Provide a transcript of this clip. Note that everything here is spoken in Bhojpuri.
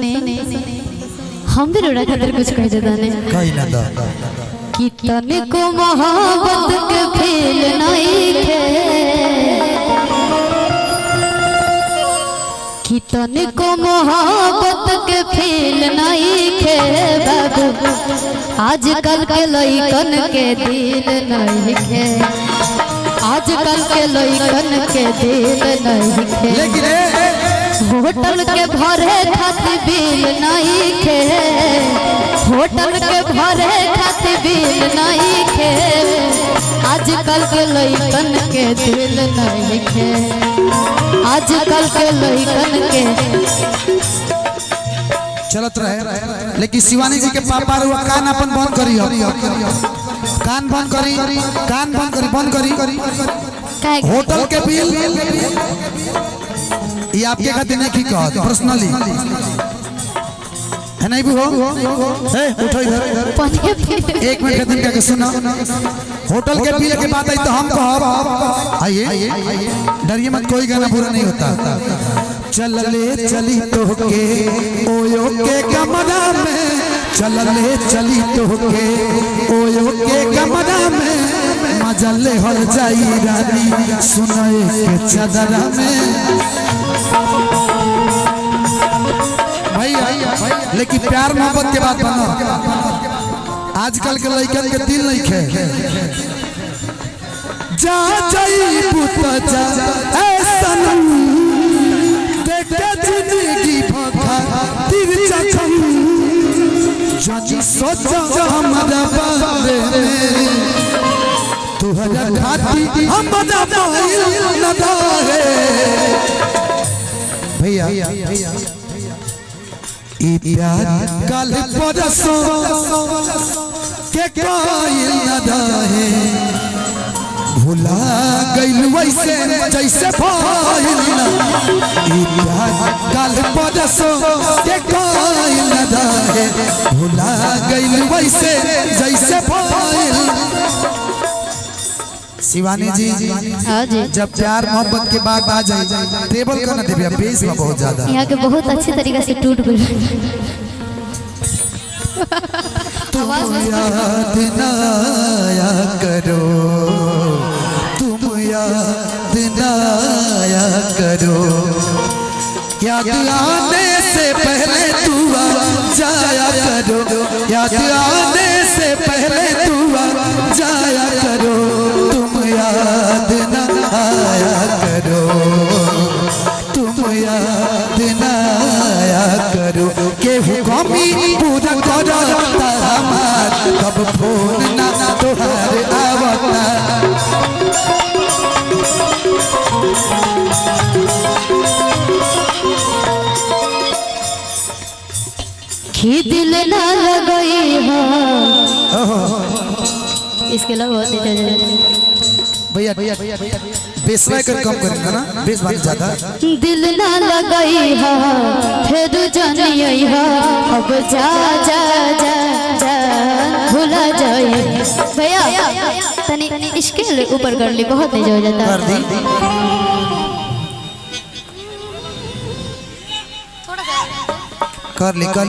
सुने हम भी रोड़ा खातिर कुछ कह देता ने कहीं ना दा कि तने को मोहब्बत के फील नहीं खे कि तने को मोहब्बत के फील नहीं खे बाबू आजकल के लइकन के दिल नहीं खे आजकल के लइकन के दिल नहीं खे लेकिन होटल के भरे खातिर बिल नहीं खे होटल के भरे खातिर बिल नहीं खे आजकल के लइकन के दिल नहीं खे आजकल के लइकन के चलत रहे लेकिन शिवानी जी के पापा रुआ कान अपन बंद करी कान बंद करी बंद करी होटल के बिल ये आपके खाते नहीं की कहत पर्सनली है नहीं भी हो ए उठो इधर एक मिनट दिन का सुनो होटल के बिल के बात आई तो हम कहब आइए डरिए मत कोई गाना बुरा नहीं होता चल ले चली तो के ओयो के कमरा में चल ले चली तो के ओयो के कमरा में मजा ले हर जाई रानी सुनाए के चादरा में भाई लेकिन प्यार मोहब्बत के बात बनो आजकल के लड़कन के दिल नहीं खे जा जाई पुत जा ऐसा देख जिंदगी भगा तिर चखम जानी सोचा हमारा बारे में तुहरा खाती हमारा बाइल न दाहे भैया प्यार कल परसों के कायल न दाहे भुला गइल वैसे जैसे भइल प्यार कल परसों के कायल न दाहे भुला गइल वैसे जैसे भइल शिवानी जी जब प्यार मोहब्बत के बाद आ जाए टेबल का ना देवे बेस में बहुत ज्यादा यहाँ के बहुत अच्छी तरीके से टूट गई तुम याद ना आया करो तुम याद ना आया करो याद आने से पहले तू आ जाया करो याद आने से पहले तू आ जाया करो याद न आया करो तुम याद न आया करो केहू कमी पूरा करो हमार कब फोन ना तोहार आवता कि दिल ना लगई हो इसके अलावा बहुत भैया बेस कर कम करेंगे ना बेस बात ज्यादा दिल ना लगई हो फिर जानिए हो अब जा जा जा जा भूला जाए भैया तनी इसके ऊपर कर ली बहुत तेज हो जाता कर दी कर ली कर